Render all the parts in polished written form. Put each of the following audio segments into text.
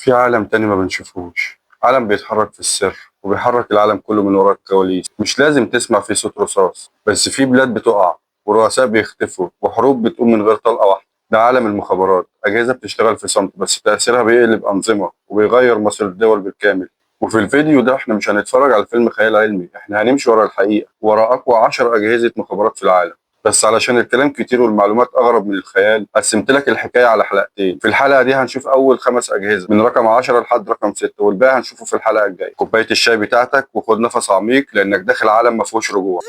في عالم تاني ما بنشوفوش، عالم بيتحرك في السر وبيحرك العالم كله من ورا الكواليس. مش لازم تسمع فيه صوت رصاص، بس في بلاد بتقع ورؤساء بيختفوا وحروب بتقوم من غير طلقة واحدة. ده عالم المخابرات، أجهزة بتشتغل في صمت بس تأثيرها بيقلب أنظمة وبيغير مصير الدول بالكامل. وفي الفيديو ده احنا مش هنتفرج على فيلم خيال علمي، احنا هنمشي ورا الحقيقة، ورا أقوى 10 أجهزة مخابرات في العالم. بس علشان الكلام كتير والمعلومات أغرب من الخيال، قسمت لك الحكاية على حلقتين. في الحلقة دي هنشوف أول 5 أجهزة من رقم 10 لحد رقم 6، والباقي هنشوفه في الحلقة الجاية. كوباية الشاي بتاعتك وخد نفس عميق لأنك داخل عالم ما فيهوش رجوع.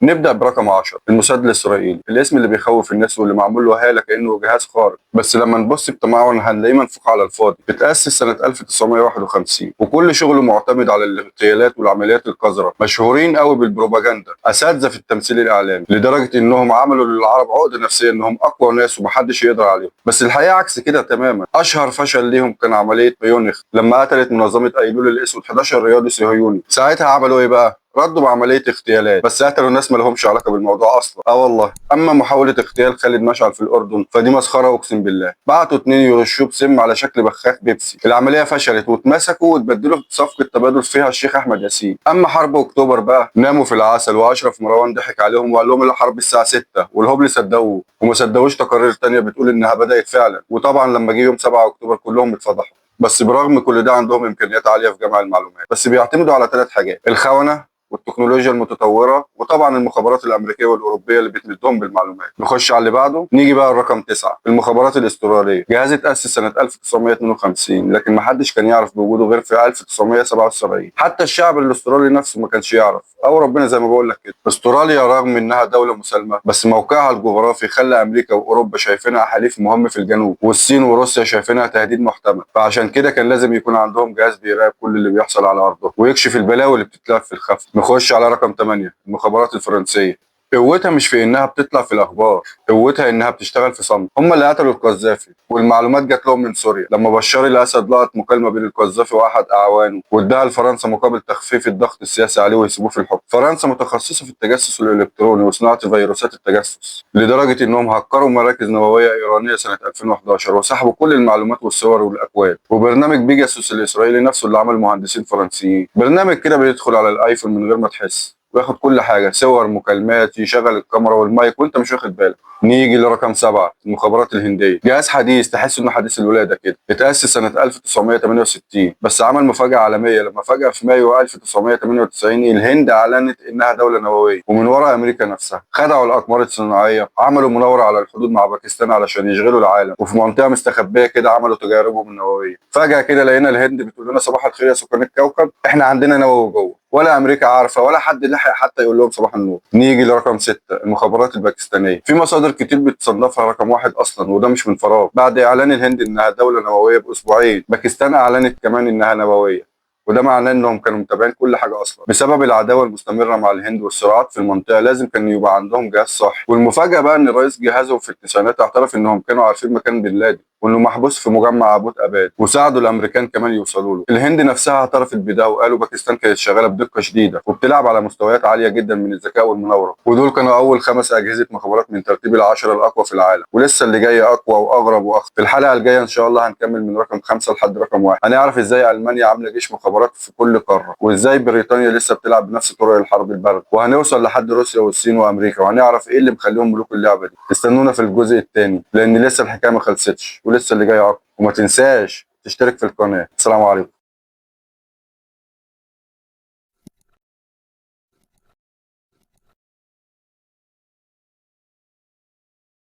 نبدأ برقم 10، الموساد الإسرائيلي، الاسم اللي بيخوف الناس واللي معمول له هالة كأنه جهاز خارق، بس لما نبص بتمعن هنلاقيه منفوخ على الفاضي. اتأسس سنة 1951 وكل شغله معتمد على الاغتيالات والعمليات القذرة، مشهورين قوي بالبروباجندا، أساتذة في التمثيل الإعلامي، لدرجة إنهم عملوا للعرب عقدة نفسية إنهم أقوى ناس ومحدش يقدر عليهم. بس الحقيقة عكس كده تماما. أشهر فشل ليهم كان عملية بيونخ لما قتلت منظمة أيلول الأسود 11 رياضي صهيوني. ساعتها عملوا إيه بقى؟ ردوا بعملية اغتيالات، بس قتلوا ناس ما لهمش علاقة بالموضوع أصلا. والله. أما محاولة اغتيال خالد مشعل في الأردن فدي مسخرة أقسم بالله. بعتوا 2 يرشوه بسم على شكل بخاخ بيبسي. العملية فشلت واتمسكوا واتبدلوا في صفقة تبادل فيها الشيخ أحمد ياسين. أما حرب أكتوبر بقى ناموا في العسل، وأشرف مروان ضحك عليهم وقال لهم الحرب الساعة 6، والهبل صدقوه وما صدقوش تقارير تانية بتقول إنها بدأت فعلا. وطبعا لما جه يوم 7 أكتوبر كلهم اتفضحوا. بس برغم كل ده عندهم إمكانيات عالية في جمع المعلومات، بس بيعتمدوا على 3 حاجات: الخونة والتكنولوجيا المتطورة، وطبعا المخابرات الأمريكية والأوروبية اللي بتمدهم بالمعلومات. نخش على اللي بعده. نيجي بقى الرقم 9، المخابرات الاسترالية، جهاز اتأسس سنة 1952 لكن محدش كان يعرف بوجوده غير في 1977. حتى الشعب الاسترالي نفسه ما كانش يعرف، أو ربنا زي ما بقول لك كده. استراليا رغم إنها دولة مسالمة بس موقعها الجغرافي خلى أمريكا وأوروبا شايفينها حليف مهم في الجنوب، والصين وروسيا شايفينها تهديد محتمل. فعشان كده كان لازم يكون عندهم جهاز بيراقب كل اللي بيحصل على أرضهم ويكشف البلاوي اللي بتتلف في الخفا. نخش على رقم 8، المخابرات الفرنسية. قوتها مش في انها بتطلع في الاخبار، قوتها انها بتشتغل في صمت. هم اللي قتلوا القذافي، والمعلومات جات لهم من سوريا لما بشار الاسد لقط مكالمه بين القذافي واحد اعوانه واداها لفرنسا مقابل تخفيف الضغط السياسي عليه ويسيبوه في الحكم. فرنسا متخصصه في التجسس الالكتروني وصناعه فيروسات التجسس، لدرجه انهم هكروا مراكز نوويه ايرانيه سنه 2011 وسحبوا كل المعلومات والصور والاكواد. وبرنامج بيجاسوس الاسرائيلي نفسه اللي عمل مهندسين فرنسيين. برنامج كده بيدخل على الايفون من غير ما تحس وياخد كل حاجه، صور، مكالمات، يشغل الكاميرا والمايك وانت مش واخد بالك. نيجي لرقم 7، المخابرات الهنديه، جهاز حديث تحس انه حديث الولاده كده. اتاسس سنه 1968 بس عمل مفاجاه عالميه لما فجاه في مايو 1998 الهند اعلنت انها دوله نوويه، ومن ورا امريكا نفسها. خدعوا الاقمار الصناعيه، عملوا مناوره على الحدود مع باكستان علشان يشغلوا العالم، وفي منطقه مستخبيه كده عملوا تجاربهم النوويه. فجاه كده لقينا الهند بتقول لنا صباح الخير يا سكان الكوكب، احنا عندنا نووي جوه. ولا امريكا عارفه ولا حد لحق حتى يقول لهم صباح النور. نيجي لرقم 6، المخابرات الباكستانيه. في مصادر كتير بتصنفها رقم 1 اصلا، وده مش من فراغ. بعد اعلان الهند انها دوله نوويه باسبوعين باكستان اعلنت كمان انها نوويه، وده معناه انهم كانوا متابعين كل حاجه اصلا. بسبب العداوه المستمره مع الهند والصراعات في المنطقه لازم كان يبقى عندهم جهاز صح. والمفاجاه بقى ان رئيس جهازهم في التسعينات اعترف انهم كانوا عارفين مكان بن لادن وانه محبوس في مجمع ابوت اباد، وساعدوا الامريكان كمان يوصلوا له. الهند نفسها اعترفت بده وقالوا باكستان كانت شغاله بدقه شديده وبتلعب على مستويات عاليه جدا من الذكاء والمناوره. ودول كانوا اول 5 اجهزه مخابرات من ترتيب ال10 الاقوى في العالم، ولسه اللي جاي اقوى واغرب واخطر. في الحلقه الجايه ان شاء الله هنكمل من رقم 5 لحد رقم 1. هنعرف ازاي المانيا عامله جيش مخابرات في كل قاره، وازاي بريطانيا لسه بتلعب بنفس طرق الحرب البارده، وهنوصل لحد روسيا والصين وامريكا، وهنعرف ايه اللي مخليهم ملوك اللعبه دي. استنونا في الجزء الثاني لان لسه الحكايه ما خلصتش ولسه اللي جاي اقوى. وما تنساش تشترك في القناه. السلام عليكم.